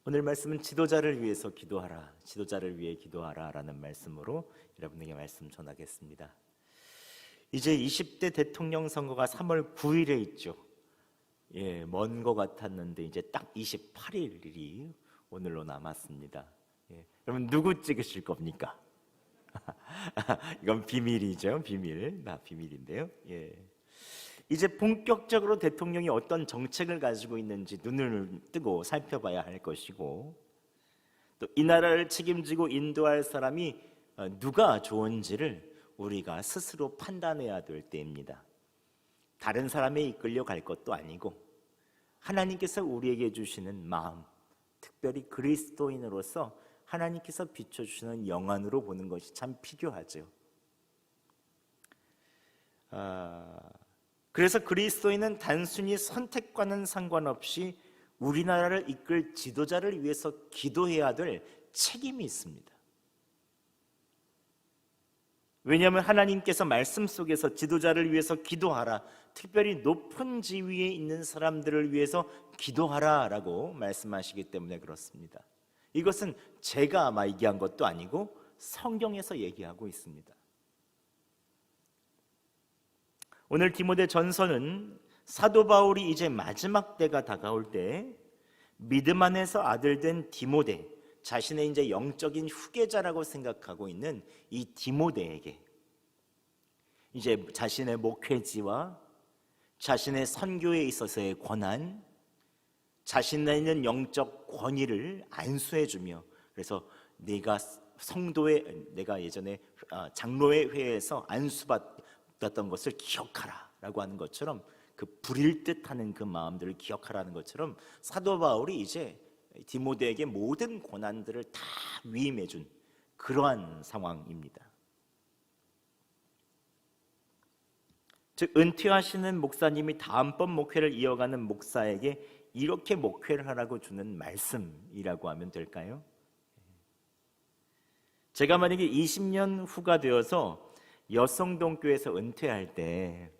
오늘 말씀은 지도자를 위해서 기도하라, 지도자를 위해 기도하라 라는 말씀으로 여러분에게 말씀 전하겠습니다. 이제 20대 대통령 선거가 3월 9일에 있죠. 먼 것 같았는데 이제 딱 28일이 오늘로 남았습니다. 여러분 누구 찍으실 겁니까? 이건 비밀이죠. 비밀. 비밀인데요. 이제 본격적으로 대통령이 어떤 정책을 가지고 있는지 눈을 뜨고 살펴봐야 할 것이고, 또 이 나라를 책임지고 인도할 사람이 누가 좋은지를 우리가 스스로 판단해야 될 때입니다. 다른 사람에 이끌려 갈 것도 아니고 하나님께서 우리에게 주시는 마음, 특별히 그리스도인으로서 하나님께서 비춰주시는 영안으로 보는 것이 참 필요하죠. 그래서 그리스도인은 단순히 선택과는 상관없이 우리나라를 이끌 지도자를 위해서 기도해야 될 책임이 있습니다. 왜냐하면 하나님께서 말씀 속에서 지도자를 위해서 기도하라, 특별히 높은 지위에 있는 사람들을 위해서 기도하라 라고 말씀하시기 때문에 그렇습니다. 이것은 제가 아마 얘기한 것도 아니고 성경에서 얘기하고 있습니다. 오늘 디모데 전서는 사도 바울이 이제 마지막 때가 다가올 때 믿음 안에서 아들된 디모데, 자신의 이제 영적인 후계자라고 생각하고 있는 이 디모데에게 이제 자신의 목회지와 자신의 선교에 있어서의 권한, 자신에 있는 영적 권위를 안수해주며, 그래서 내가 예전에 장로회 회에서 안수받았던 것을 기억하라 라고 하는 것처럼, 그 부릴 듯하는 그 마음들을 기억하라는 것처럼 사도 바울이 이제 디모데에게 모든 고난들을 다 위임해준 그러한 상황입니다. 즉 은퇴하시는 목사님이 다음번 목회를 이어가는 목사에게 이렇게 목회를 하라고 주는 말씀이라고 하면 될까요? 제가 만약에 20년 후가 되어서 여성동교에서 은퇴할 때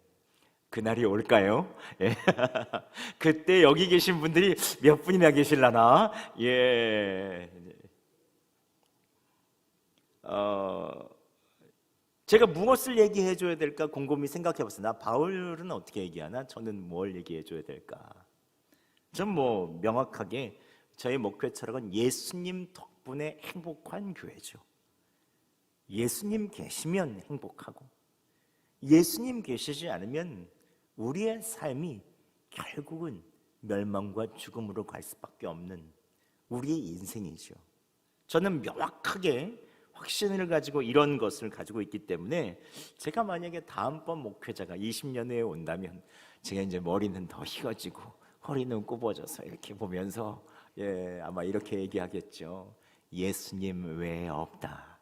그날이 올까요? 그때 여기 계신 분들이 몇 분이나 계실라나? 제가 무엇을 얘기해 줘야 될까 곰곰이 생각해 봤어요. 나 바울은 어떻게 얘기하나? 저는 뭘 얘기해 줘야 될까? 전 명확하게 저의 목회 철학은 예수님 덕분에 행복한 교회죠. 예수님 계시면 행복하고, 예수님 계시지 않으면 우리의 삶이 결국은 멸망과 죽음으로 갈 수밖에 없는 우리의 인생이죠. 저는 명확하게 확신을 가지고 이런 것을 가지고 있기 때문에 제가 만약에 다음번 목회자가 20년 후에 온다면 제가 이제 머리는 더 희어지고 허리는 굽어져서 이렇게 보면서 아마 이렇게 얘기하겠죠. 예수님 외에 없다.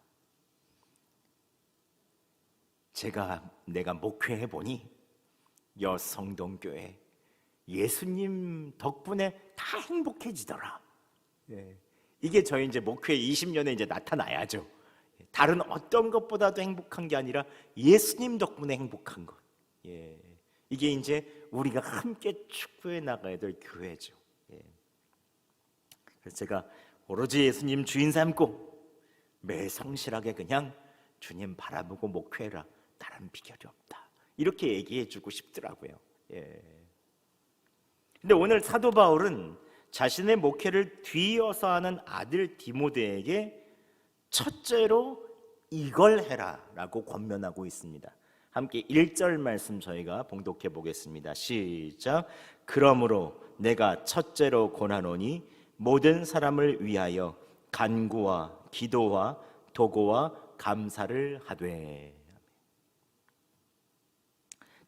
내가 목회해 보니 여성동교회 예수님 덕분에 다 행복해지더라. 이게 저희 이제 목회 20년에 이제 나타나야죠. 다른 어떤 것보다도 행복한 게 아니라 예수님 덕분에 행복한 것. 이게 이제 우리가 함께 축구해 나가야 될 교회죠. 그래서 제가 오로지 예수님 주인 삼고 매일 성실하게 그냥 주님 바라보고 목회해라. 다른 비결이 없다. 이렇게 얘기해 주고 싶더라고요. 근데 오늘 사도 바울은 자신의 목회를 뒤이어서 하는 아들 디모데에게 첫째로 이걸 해라 라고 권면하고 있습니다. 함께 1절 말씀 저희가 봉독해 보겠습니다. 시작. 그러므로 내가 첫째로 권하노니 모든 사람을 위하여 간구와 기도와 도고와 감사를 하되.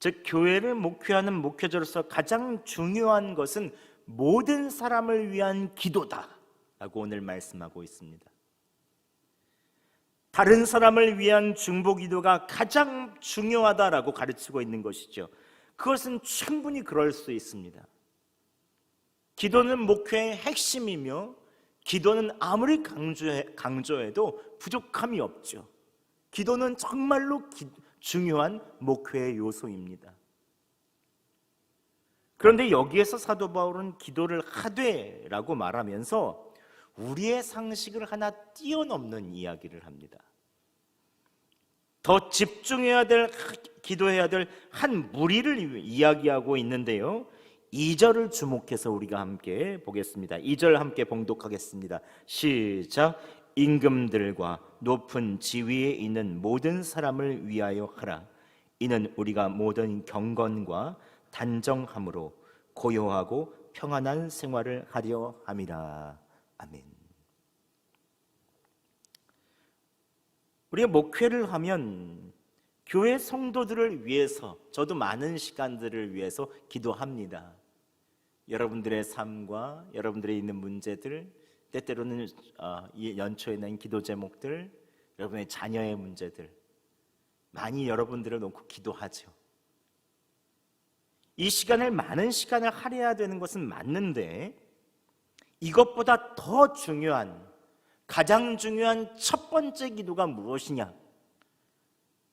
즉 교회를 목회하는 목회자로서 가장 중요한 것은 모든 사람을 위한 기도다 라고 오늘 말씀하고 있습니다. 다른 사람을 위한 중보기도가 가장 중요하다라고 가르치고 있는 것이죠. 그것은 충분히 그럴 수 있습니다. 기도는 목회의 핵심이며 기도는 아무리 강조해도 부족함이 없죠. 기도는 정말로 중요한 목회의 요소입니다. 그런데 여기에서 사도 바울은 기도를 하되라고 말하면서 우리의 상식을 하나 뛰어넘는 이야기를 합니다. 더 집중해야 될, 기도해야 될 한 무리를 이야기하고 있는데요, 2절을 주목해서 우리가 함께 보겠습니다. 2절 함께 봉독하겠습니다. 시작. 임금들과 높은 지위에 있는 모든 사람을 위하여 하라. 이는 우리가 모든 경건과 단정함으로 고요하고 평안한 생활을 하려 함이라. 아멘. 우리가 목회를 하면 교회 성도들을 위해서, 저도 많은 시간들을 위해서 기도합니다. 여러분들의 삶과 여러분들의 있는 문제들, 때때로는 연초에 낸 기도 제목들, 여러분의 자녀의 문제들, 많이 여러분들을 놓고 기도하죠. 이 시간을, 많은 시간을 할애해야 되는 것은 맞는데, 이것보다 더 중요한, 가장 중요한 첫 번째 기도가 무엇이냐?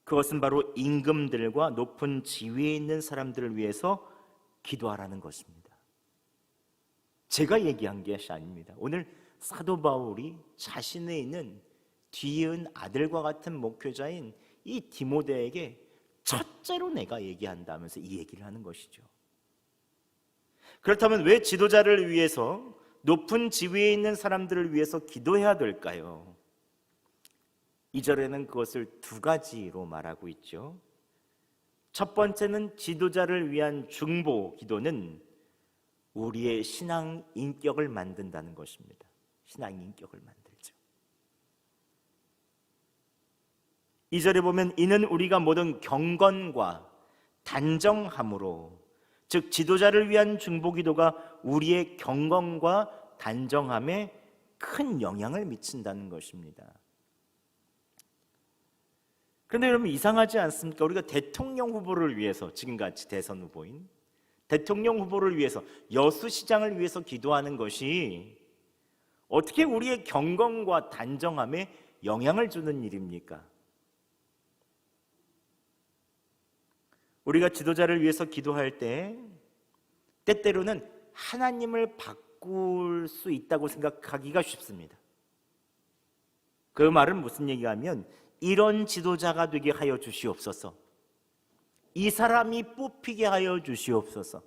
그것은 바로 임금들과 높은 지위에 있는 사람들을 위해서 기도하라는 것입니다. 제가 얘기한 것이 아닙니다. 오늘 사도 바울이 자신에 있는 뒤이은 아들과 같은 목회자인 이 디모데에게 첫째로 내가 얘기한다면서 이 얘기를 하는 것이죠. 그렇다면 왜 지도자를 위해서, 높은 지위에 있는 사람들을 위해서 기도해야 될까요? 2절에는 그것을 두 가지로 말하고 있죠. 첫 번째는 지도자를 위한 중보 기도는 우리의 신앙 인격을 만든다는 것입니다. 신앙 인격을 만들죠. 2절에 보면 이는 우리가 모든 경건과 단정함으로, 즉 지도자를 위한 중보 기도가 우리의 경건과 단정함에 큰 영향을 미친다는 것입니다. 그런데 여러분, 이상하지 않습니까? 우리가 대통령 후보를 위해서, 지금같이 대선 후보인 대통령 후보를 위해서, 여수시장을 위해서 기도하는 것이 어떻게 우리의 경건과 단정함에 영향을 주는 일입니까? 우리가 지도자를 위해서 기도할 때 때때로는 하나님을 바꿀 수 있다고 생각하기가 쉽습니다. 그 말은 무슨 얘기하면, 이런 지도자가 되게 하여 주시옵소서, 이 사람이 뽑히게 하여 주시옵소서,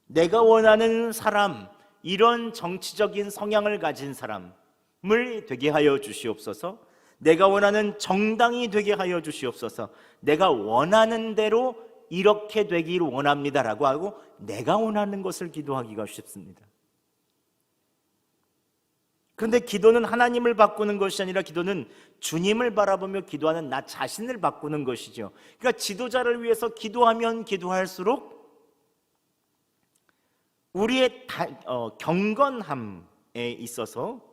내가 원하는 사람, 이런 정치적인 성향을 가진 사람을 되게 하여 주시옵소서, 내가 원하는 정당이 되게 하여 주시옵소서, 내가 원하는 대로 이렇게 되기를 원합니다라고 하고 내가 원하는 것을 기도하기가 쉽습니다. 그런데 기도는 하나님을 바꾸는 것이 아니라, 기도는 주님을 바라보며 기도하는 나 자신을 바꾸는 것이죠. 그러니까 지도자를 위해서 기도하면 기도할수록 우리의 경건함에 있어서,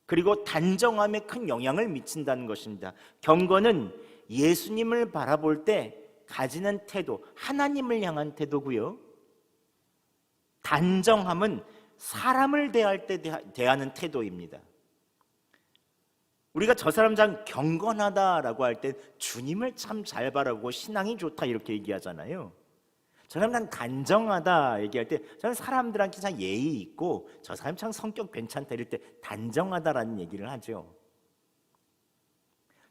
그리고 단정함에 큰 영향을 미친다는 것입니다. 경건은 예수님을 바라볼 때 가지는 태도, 하나님을 향한 태도고요. 단정함은 사람을 대할 때 대하는 태도입니다. 우리가 저 사람 참 경건하다라고 할 때 주님을 참 잘 바라보고 신앙이 좋다 이렇게 얘기하잖아요. 저 사람 난 단정하다 얘기할 때 저는 사람들한테 참 예의 있고 저 사람 참 성격 괜찮다 이럴 때 단정하다라는 얘기를 하죠.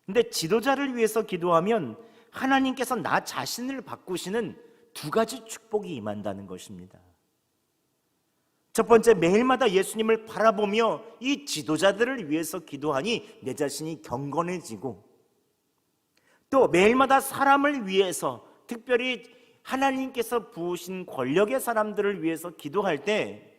근데 지도자를 위해서 기도하면 하나님께서 나 자신을 바꾸시는 두 가지 축복이 임한다는 것입니다. 첫 번째, 매일마다 예수님을 바라보며 이 지도자들을 위해서 기도하니 내 자신이 경건해지고, 또 매일마다 사람을 위해서, 특별히 하나님께서 부으신 권력의 사람들을 위해서 기도할 때,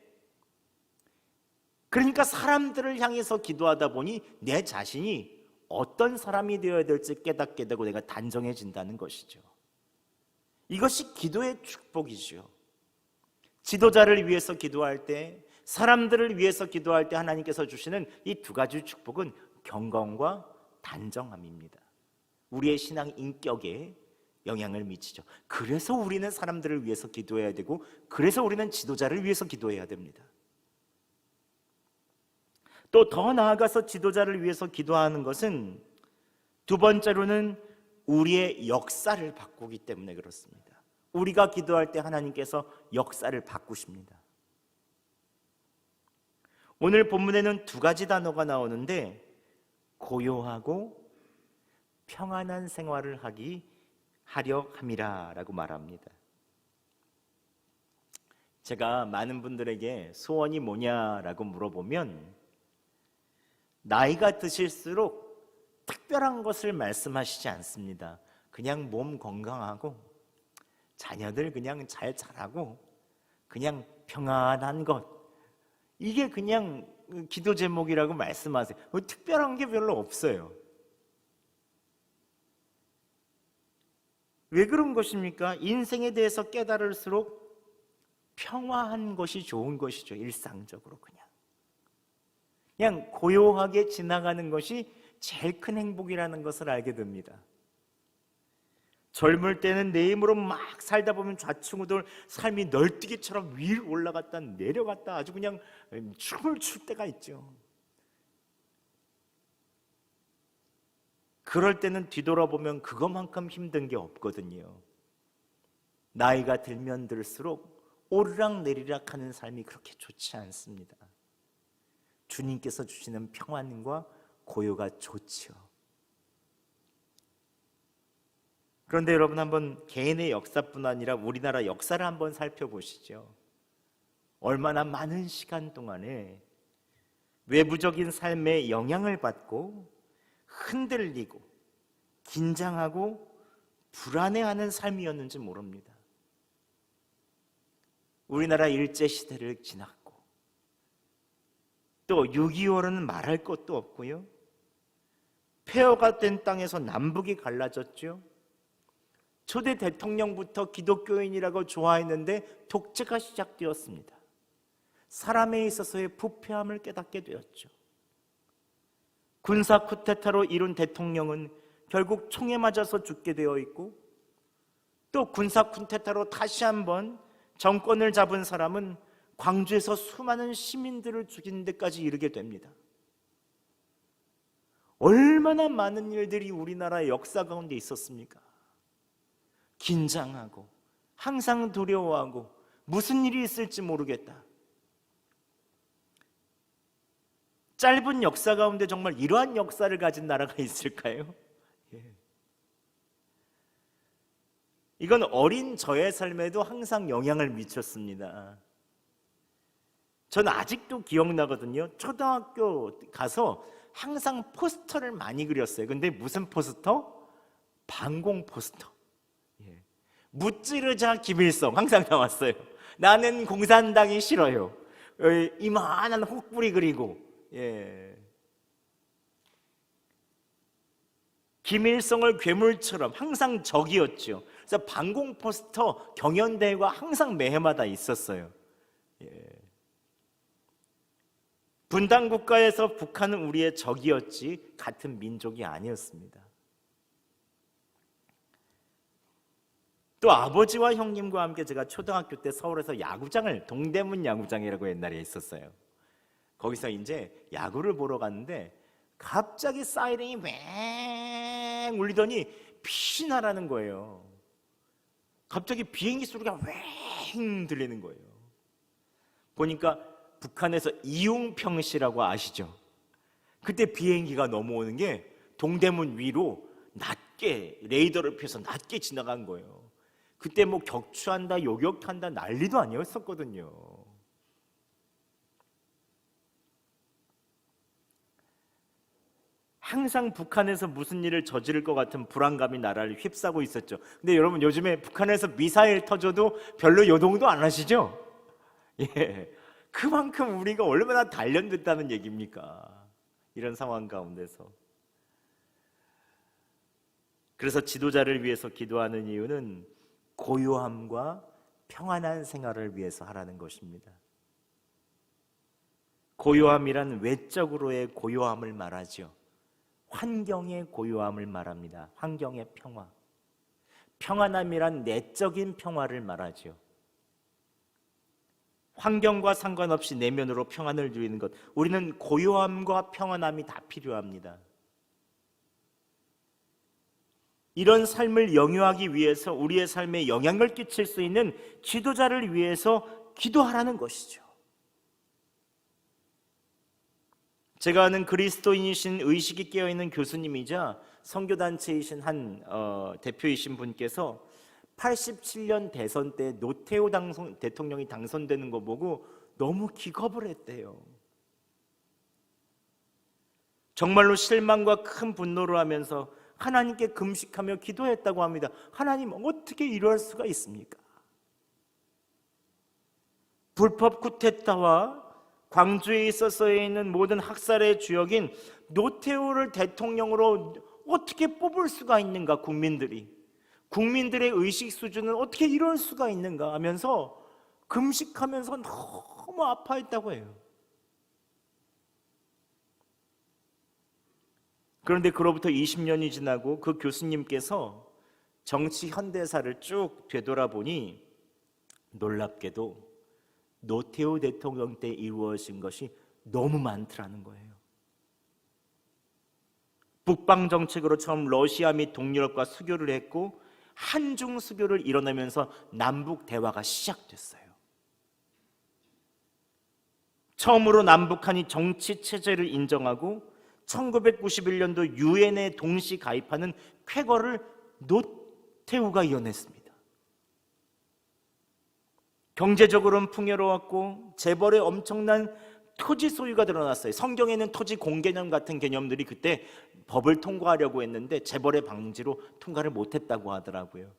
그러니까 사람들을 향해서 기도하다 보니 내 자신이 어떤 사람이 되어야 될지 깨닫게 되고 내가 단정해진다는 것이죠. 이것이 기도의 축복이죠. 지도자를 위해서 기도할 때, 사람들을 위해서 기도할 때 하나님께서 주시는 이 두 가지 축복은 경건과 단정함입니다. 우리의 신앙 인격에 영향을 미치죠. 그래서 우리는 사람들을 위해서 기도해야 되고, 그래서 우리는 지도자를 위해서 기도해야 됩니다. 또 더 나아가서 지도자를 위해서 기도하는 것은, 두 번째로는 우리의 역사를 바꾸기 때문에 그렇습니다. 우리가 기도할 때 하나님께서 역사를 바꾸십니다. 오늘 본문에는 두 가지 단어가 나오는데 고요하고 평안한 생활을 하려 함이라 라고 말합니다. 제가 많은 분들에게 소원이 뭐냐라고 물어보면 나이가 드실수록 특별한 것을 말씀하시지 않습니다. 그냥 몸 건강하고 자녀들 그냥 잘 자라고 그냥 평안한 것, 이게 그냥 기도 제목이라고 말씀하세요. 특별한 게 별로 없어요. 왜 그런 것입니까? 인생에 대해서 깨달을수록 평화한 것이 좋은 것이죠. 일상적으로 그냥 고요하게 지나가는 것이 제일 큰 행복이라는 것을 알게 됩니다. 젊을 때는 내 힘으로 막 살다 보면 좌충우돌 삶이 널뛰기처럼 위로 올라갔다 내려갔다 아주 그냥 춤을 출 때가 있죠. 그럴 때는 뒤돌아보면 그것만큼 힘든 게 없거든요. 나이가 들면 들수록 오르락내리락 하는 삶이 그렇게 좋지 않습니다. 주님께서 주시는 평안과 고요가 좋죠. 그런데 여러분, 한번 개인의 역사뿐 아니라 우리나라 역사를 한번 살펴보시죠. 얼마나 많은 시간 동안에 외부적인 삶에 영향을 받고 흔들리고 긴장하고 불안해하는 삶이었는지 모릅니다. 우리나라 일제시대를 지났고 또 6.25는 말할 것도 없고요. 폐허가 된 땅에서 남북이 갈라졌죠. 초대 대통령부터 기독교인이라고 좋아했는데 독재가 시작되었습니다. 사람에 있어서의 부패함을 깨닫게 되었죠. 군사 쿠데타로 이룬 대통령은 결국 총에 맞아서 죽게 되어 있고, 또 군사 쿠데타로 다시 한번 정권을 잡은 사람은 광주에서 수많은 시민들을 죽이는 데까지 이르게 됩니다. 얼마나 많은 일들이 우리나라의 역사 가운데 있었습니까? 긴장하고 항상 두려워하고 무슨 일이 있을지 모르겠다. 짧은 역사 가운데 정말 이러한 역사를 가진 나라가 있을까요? 이건 어린 저의 삶에도 항상 영향을 미쳤습니다. 저는 아직도 기억나거든요. 초등학교 가서 항상 포스터를 많이 그렸어요. 근데 무슨 포스터? 반공 포스터. 무찌르자 김일성 항상 나왔어요. 나는 공산당이 싫어요. 이만한 혹부리 그리고 김일성을 괴물처럼 항상 적이었죠. 그래서 반공 포스터 경연대회가 항상 매해마다 있었어요. 분단 국가에서 북한은 우리의 적이었지 같은 민족이 아니었습니다. 또 아버지와 형님과 함께 제가 초등학교 때 서울에서 야구장을, 동대문 야구장이라고 옛날에 있었어요. 거기서 이제 야구를 보러 갔는데 갑자기 사이렌이 왱 울리더니 빛이 나라는 거예요. 갑자기 비행기 소리가 왱 들리는 거예요. 보니까 북한에서 이용평시라고 아시죠? 그때 비행기가 넘어오는 게 동대문 위로 낮게 레이더를 펴서 낮게 지나간 거예요. 그때 뭐 격추한다, 요격한다 난리도 아니었었거든요. 항상 북한에서 무슨 일을 저지를 것 같은 불안감이 나라를 휩싸고 있었죠. 근데 여러분, 요즘에 북한에서 미사일 터져도 별로 요동도 안 하시죠? 그만큼 우리가 얼마나 단련됐다는 얘기입니까? 이런 상황 가운데서. 그래서 지도자를 위해서 기도하는 이유는 고요함과 평안한 생활을 위해서 하라는 것입니다. 고요함이란 외적으로의 고요함을 말하죠. 환경의 고요함을 말합니다. 환경의 평화. 평안함이란 내적인 평화를 말하죠. 환경과 상관없이 내면으로 평안을 누리는 것, 우리는 고요함과 평안함이 다 필요합니다. 이런 삶을 영유하기 위해서 우리의 삶에 영향을 끼칠 수 있는 지도자를 위해서 기도하라는 것이죠. 제가 아는 그리스도인이신 의식이 깨어있는 교수님이자 선교단체이신 한 대표이신 분께서 87년 대선 때 노태우 대통령이 당선되는 거 보고 너무 기겁을 했대요. 정말로 실망과 큰 분노를 하면서 하나님께 금식하며 기도했다고 합니다. 하나님, 어떻게 이럴 수가 있습니까? 불법 쿠데타와 광주에 있어서에 있는 모든 학살의 주역인 노태우를 대통령으로 어떻게 뽑을 수가 있는가? 국민들의 의식 수준은 어떻게 이럴 수가 있는가 하면서 금식하면서 너무 아파했다고 해요. 그런데 그로부터 20년이 지나고 그 교수님께서 정치 현대사를 쭉 되돌아보니 놀랍게도 노태우 대통령 때 이루어진 것이 너무 많더라는 거예요. 북방 정책으로 처음 러시아 및 동유럽과 수교를 했고 한중 수교를 이뤄내면서 남북 대화가 시작됐어요. 처음으로 남북한이 정치 체제를 인정하고 1991년도 유엔에 동시 가입하는 쾌거를 노태우가 이뤄냈습니다. 경제적으로는 풍요로웠고 재벌의 엄청난 토지 소유가 드러났어요. 성경에는 토지 공개념 같은 개념들이 그때 법을 통과하려고 했는데 재벌의 방지로 통과를 못했다고 하더라고요.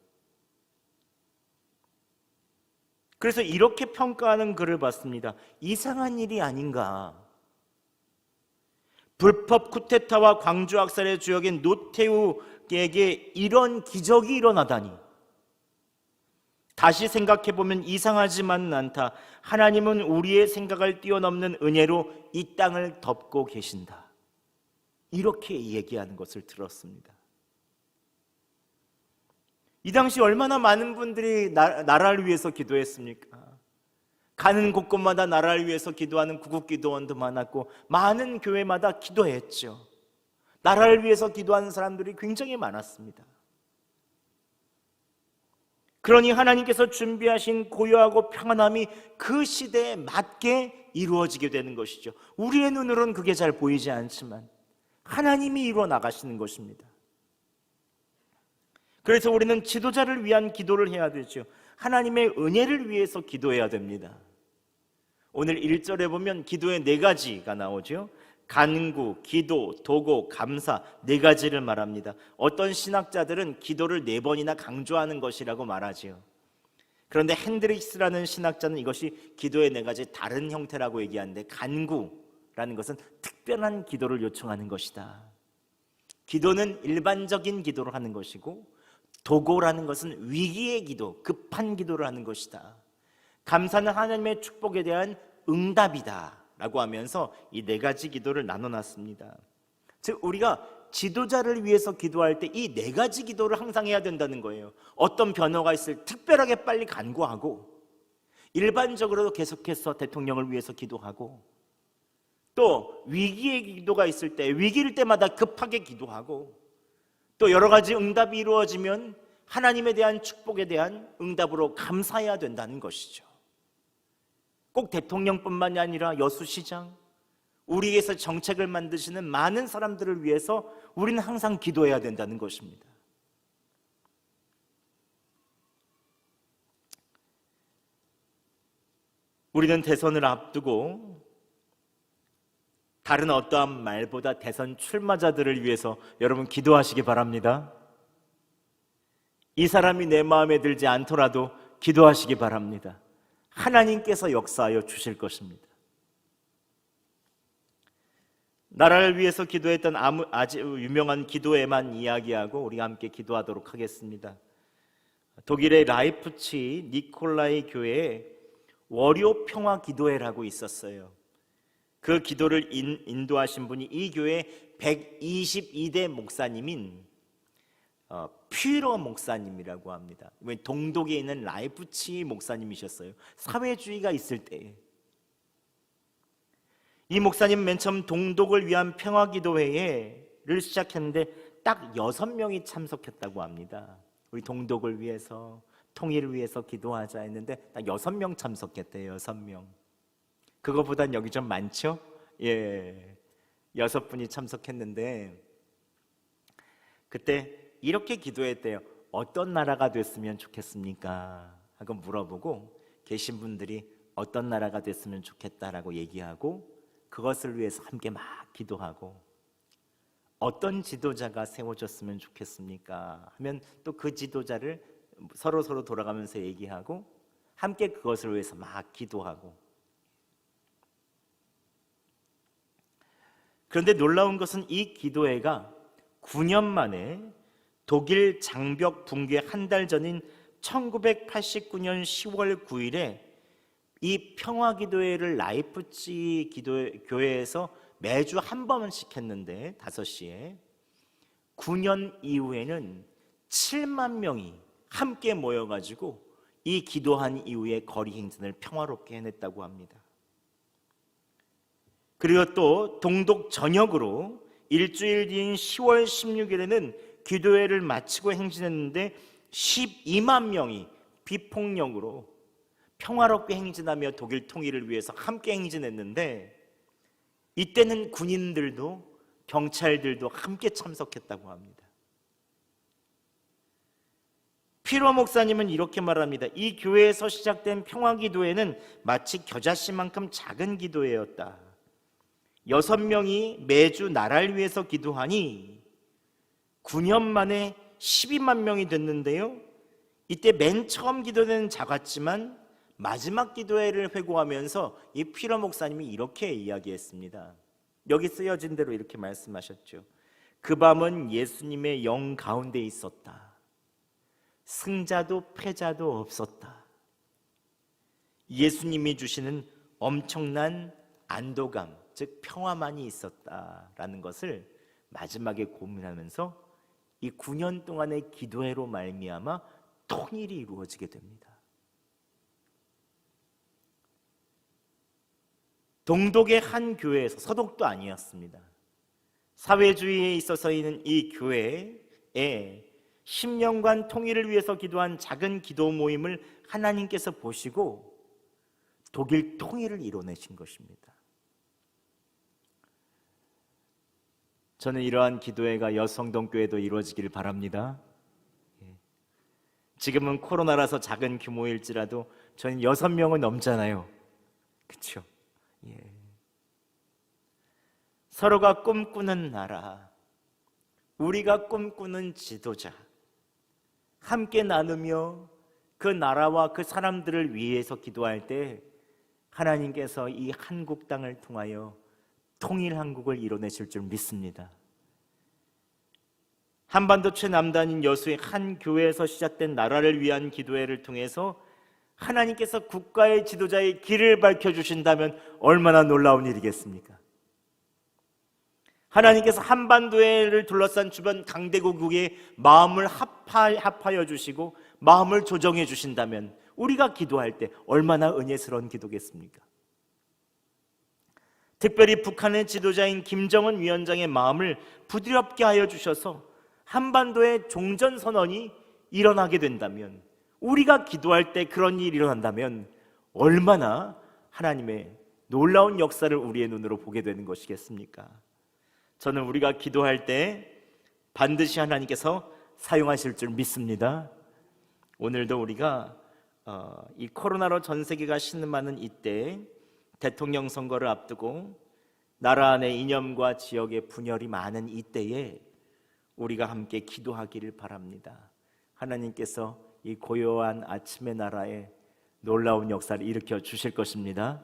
그래서 이렇게 평가하는 글을 봤습니다. 이상한 일이 아닌가. 불법 쿠데타와 광주 학살의 주역인 노태우에게 이런 기적이 일어나다니. 다시 생각해보면 이상하지만은 않다. 하나님은 우리의 생각을 뛰어넘는 은혜로 이 땅을 덮고 계신다. 이렇게 얘기하는 것을 들었습니다. 이 당시 얼마나 많은 분들이 나라를 위해서 기도했습니까? 가는 곳곳마다 나라를 위해서 기도하는 구국기도원도 많았고 많은 교회마다 기도했죠. 나라를 위해서 기도하는 사람들이 굉장히 많았습니다. 그러니 하나님께서 준비하신 고요하고 평안함이 그 시대에 맞게 이루어지게 되는 것이죠. 우리의 눈으로는 그게 잘 보이지 않지만 하나님이 이루어 나가시는 것입니다. 그래서 우리는 지도자를 위한 기도를 해야 되죠. 하나님의 은혜를 위해서 기도해야 됩니다. 오늘 1절에 보면 기도의 4가지가 나오죠. 간구, 기도, 도고, 감사 4가지를 말합니다. 어떤 신학자들은 기도를 4번이나 강조하는 것이라고 말하지요. 그런데 핸드릭스라는 신학자는 이것이 기도의 4가지 다른 형태라고 얘기하는데, 간구라는 것은 특별한 기도를 요청하는 것이다. 기도는 일반적인 기도를 하는 것이고, 도고라는 것은 위기의 기도, 급한 기도를 하는 것이다. 감사는 하나님의 축복에 대한 응답이다 라고 하면서 이 4가지 기도를 나눠놨습니다. 즉 우리가 지도자를 위해서 기도할 때 이 4가지 기도를 항상 해야 된다는 거예요. 어떤 변화가 있을 때 특별하게 빨리 간구하고, 일반적으로 계속해서 대통령을 위해서 기도하고, 또 위기의 기도가 있을 때 위기일 때마다 급하게 기도하고, 또 여러 가지 응답이 이루어지면 하나님에 대한 축복에 대한 응답으로 감사해야 된다는 것이죠. 꼭 대통령뿐만이 아니라 여수시장, 우리에게서 정책을 만드시는 많은 사람들을 위해서 우리는 항상 기도해야 된다는 것입니다. 우리는 대선을 앞두고 다른 어떠한 말보다 대선 출마자들을 위해서 여러분 기도하시기 바랍니다. 이 사람이 내 마음에 들지 않더라도 기도하시기 바랍니다. 하나님께서 역사하여 주실 것입니다. 나라를 위해서 기도했던 아주 유명한 기도에만 이야기하고 우리 함께 기도하도록 하겠습니다. 독일의 라이프치 니콜라이 교회에 월요 평화 기도회라고 있었어요. 그 기도를 인도하신 분이 이 교회 122대 목사님인 퓨러 목사님이라고 합니다. 동독에 있는 라이프치 목사님이셨어요. 사회주의가 있을 때에 이 목사님 맨 처음 동독을 위한 평화기도회를 시작했는데 딱 6명이 참석했다고 합니다. 우리 동독을 위해서, 통일을 위해서 기도하자 했는데 딱 6명 참석했대요. 6명. 그거보단 여기 좀 많죠? 예. 6분이 참석했는데 그때 이렇게 기도했대요. 어떤 나라가 됐으면 좋겠습니까? 하고 물어보고 계신 분들이 어떤 나라가 됐으면 좋겠다라고 얘기하고 그것을 위해서 함께 막 기도하고 어떤 지도자가 세워졌으면 좋겠습니까? 하면 또 그 지도자를 서로 돌아가면서 얘기하고 함께 그것을 위해서 막 기도하고 그런데 놀라운 것은 이 기도회가 9년 만에 독일 장벽 붕괴 한 달 전인 1989년 10월 9일에 이 평화기도회를 라이프치 교회에서 매주 한 번씩 했는데 5시에 9년 이후에는 7만 명이 함께 모여가지고 이 기도한 이후에 거리 행진을 평화롭게 해냈다고 합니다. 그리고 또 동독 전역으로 일주일 뒤인 10월 16일에는 기도회를 마치고 행진했는데 12만 명이 비폭력으로 평화롭게 행진하며 독일 통일을 위해서 함께 행진했는데 이때는 군인들도 경찰들도 함께 참석했다고 합니다. 피로 목사님은 이렇게 말합니다. 이 교회에서 시작된 평화기도회는 마치 겨자씨만큼 작은 기도회였다. 6명이 매주 나라를 위해서 기도하니 9년 만에 12만 명이 됐는데요. 이때 맨 처음 기도회는 작았지만 마지막 기도회를 회고하면서 이 피로 목사님이 이렇게 이야기했습니다. 여기 쓰여진 대로 이렇게 말씀하셨죠. 그 밤은 예수님의 영 가운데 있었다. 승자도 패자도 없었다. 예수님이 주시는 엄청난 안도감, 즉 평화만이 있었다라는 것을 마지막에 고민하면서 이 9년 동안의 기도회로 말미암아 통일이 이루어지게 됩니다. 동독의 한 교회에서, 서독도 아니었습니다. 사회주의에 있어서는 이 교회에 10년간 통일을 위해서 기도한 작은 기도 모임을 하나님께서 보시고 독일 통일을 이뤄내신 것입니다. 저는 이러한 기도회가 여성동교회도 이루어지기를 바랍니다. 지금은 코로나라서 작은 규모일지라도 저는 6명은 넘잖아요. 그렇죠? 서로가 꿈꾸는 나라, 우리가 꿈꾸는 지도자, 함께 나누며 그 나라와 그 사람들을 위해서 기도할 때 하나님께서 이 한국 땅을 통하여 통일 한국을 이뤄내실 줄 믿습니다. 한반도 최남단인 여수의 한 교회에서 시작된 나라를 위한 기도회를 통해서 하나님께서 국가의 지도자의 길을 밝혀주신다면 얼마나 놀라운 일이겠습니까? 하나님께서 한반도를 둘러싼 주변 강대국의 마음을 합하여 주시고 마음을 조정해 주신다면 우리가 기도할 때 얼마나 은혜스러운 기도겠습니까? 특별히 북한의 지도자인 김정은 위원장의 마음을 부드럽게 하여 주셔서 한반도의 종전선언이 일어나게 된다면, 우리가 기도할 때 그런 일이 일어난다면 얼마나 하나님의 놀라운 역사를 우리의 눈으로 보게 되는 것이겠습니까? 저는 우리가 기도할 때 반드시 하나님께서 사용하실 줄 믿습니다. 오늘도 우리가 이 코로나로 전 세계가 신음하는 이때, 대통령 선거를 앞두고 나라 안의 이념과 지역의 분열이 많은 이때에 우리가 함께 기도하기를 바랍니다. 하나님께서 이 고요한 아침의 나라에 놀라운 역사를 일으켜 주실 것입니다.